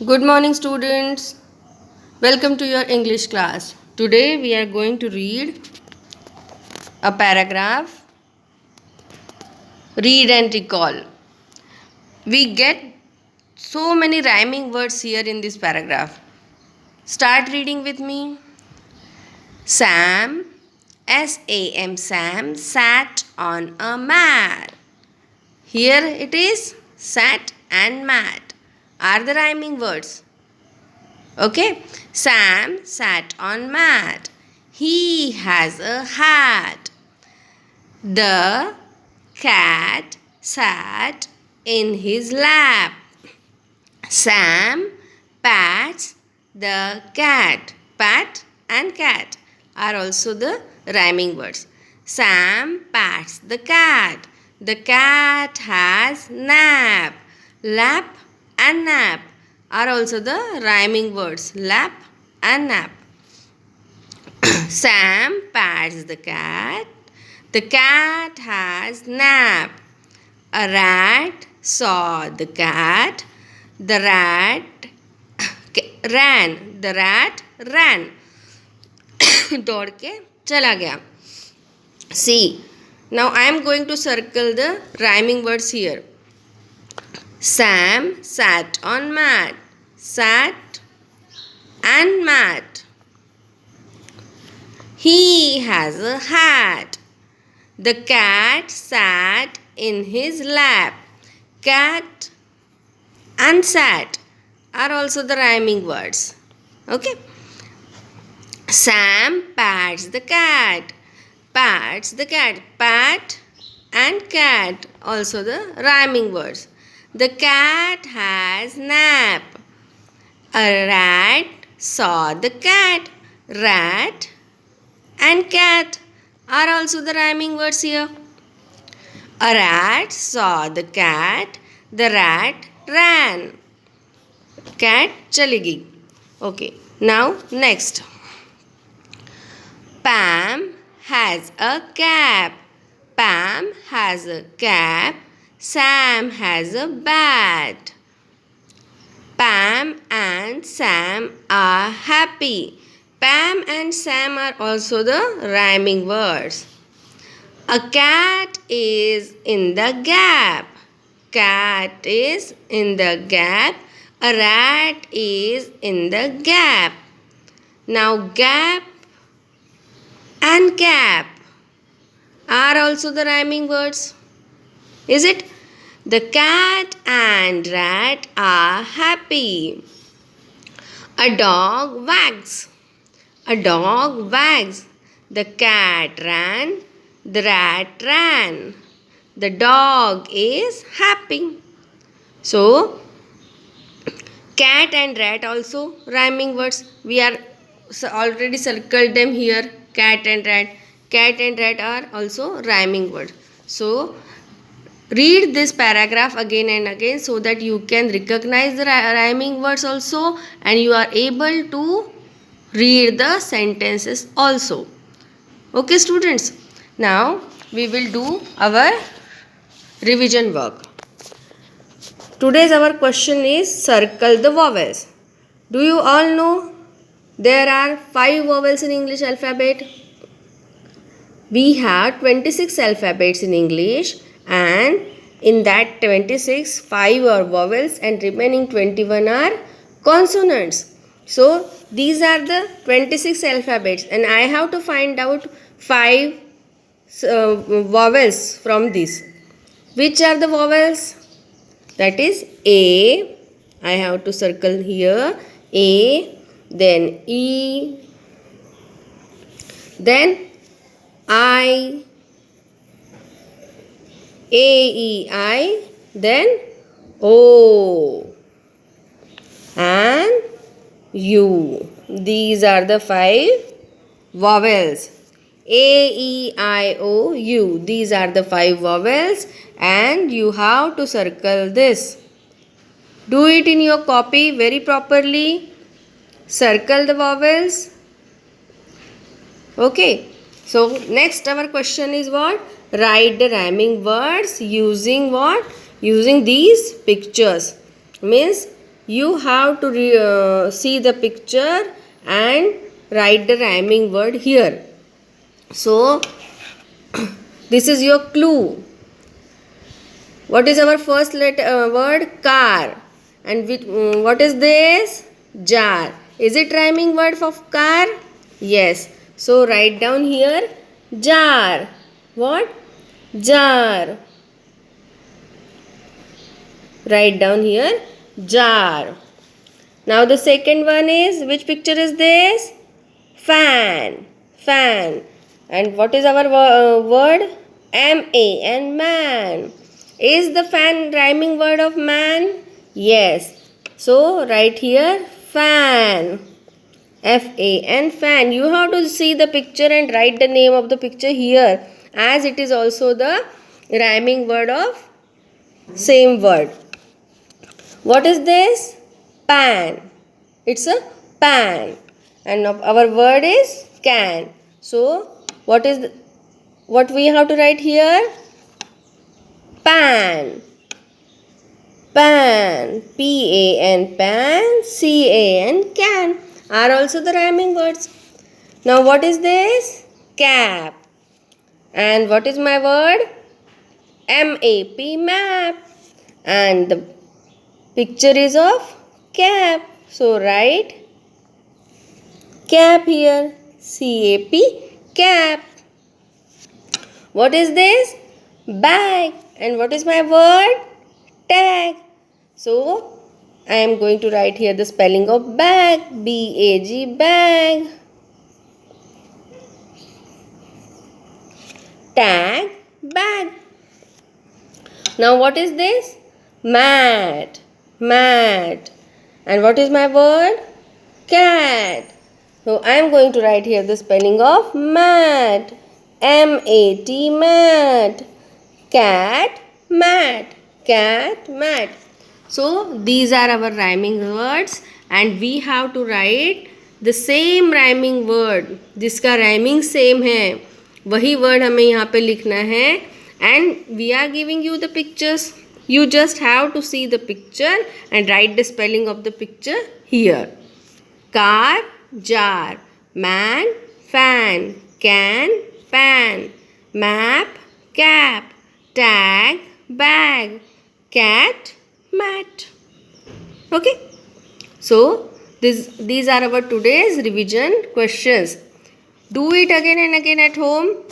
Good morning, students. Welcome to your English class. Today we are going to read a paragraph, read and recall. We get so many rhyming words here in this paragraph. Start reading with me. Sam, Sam, Sam sat on a mat. Here it is sat and mat are the rhyming words. Okay, Sam sat on mat. He has a hat. The cat sat in his lap. Sam pats the cat. Pat and cat are also the rhyming words. Sam pats the cat. The cat has nap. Lap and nap are also the rhyming words. Lap and nap. Sam pats the cat. The cat has nap. A rat saw the cat. The rat ran. The rat ran. दौड़ के चला गया. See, now I am going to circle the rhyming words here. Sam sat on mat. Sat and mat. He has a hat. The cat sat in his lap. Cat and sat are also the rhyming words. Okay. Sam pats the cat. Pats the cat. Pat and cat also the rhyming words. The cat has nap. A rat saw the cat. Rat and cat are also the rhyming words here. A rat saw the cat. The rat ran. Cat chali gayi. Okay. Now next. Pam has a cap. Pam has a cap. Sam has a bat. Pam and Sam are happy. Pam and Sam are also the rhyming words. A cat is in the gap. Cat is in the gap. A rat is in the gap. Now gap and cap are also the rhyming words. Is it? The cat and rat are happy. A dog wags. A dog wags. The cat ran. The rat ran. The dog is happy. So, cat and rat also rhyming words. We are already circled them here. Cat and rat. Cat and rat are also rhyming words. So, read this paragraph again and again so that you can recognize the rhyming words also and you are able to read the sentences also. Okay, students. Now, we will do our revision work. Today's our question is circle the vowels. Do you all know there are 5 vowels in English alphabet? We have 26 alphabets in English and in that 26, 5 are vowels and remaining 21 are consonants. So, these are the 26 alphabets and I have to find out 5 vowels from this. Which are the vowels? That is A. I have to circle here. A. Then E. Then I. A-E-I. Then O. And U. These are the 5 vowels. A-E-I-O-U. These are the 5 vowels and you have to circle this. Do it in your copy very properly. Circle the vowels. Okay. So, next our question is what? Write the rhyming words using what? Using these pictures. Means you have to see the picture and write the rhyming word here. So this is your clue. What is our first word? Car. And what is this? Jar. Is it rhyming word of car? Yes. So write down here jar. What? Jar. Write down here jar. Now the second one is, which picture is this? Fan. Fan. And what is our word? M-A, and man. Is the fan rhyming word of man? Yes. So write here fan. F-A-N, fan. You have to see the picture and write the name of the picture here, as it is also the rhyming word of same word. What is this? Pan. It's a pan. And our word is can. So what we have to write here? Pan. Pan. P-A-N, pan. C-A-N, can. Are also the rhyming words. Now what is this? Cap. And what is my word? M-A-P, map. And the picture is of cap. So write cap here. C-A-P, cap. What is this? Bag. And what is my word? Tag. So I am going to write here the spelling of bag. B-A-G, bag. Tag, bag. Now what is this? Mat. Mat. And what is my word? Cat. So I am going to write here the spelling of mat. M-A-T, mat. Cat, mat. Cat, mat. So these are our rhyming words, and we have to write the same rhyming word. जिसका rhyming same है वही word हमें यहाँ पे लिखना है. And we are giving you the pictures. You just have to see the picture and write the spelling of the picture here. Car, jar. Man, fan. Can, pan. Map, cap. Tag, bag. Cat, mat. Okay. So these are our today's revision questions. Do it again and again at home.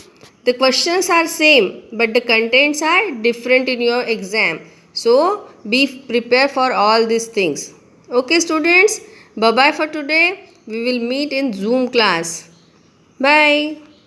The questions are same, but the contents are different in your exam. So be prepared for all these things. Okay students, bye bye for today. We will meet in Zoom class. Bye.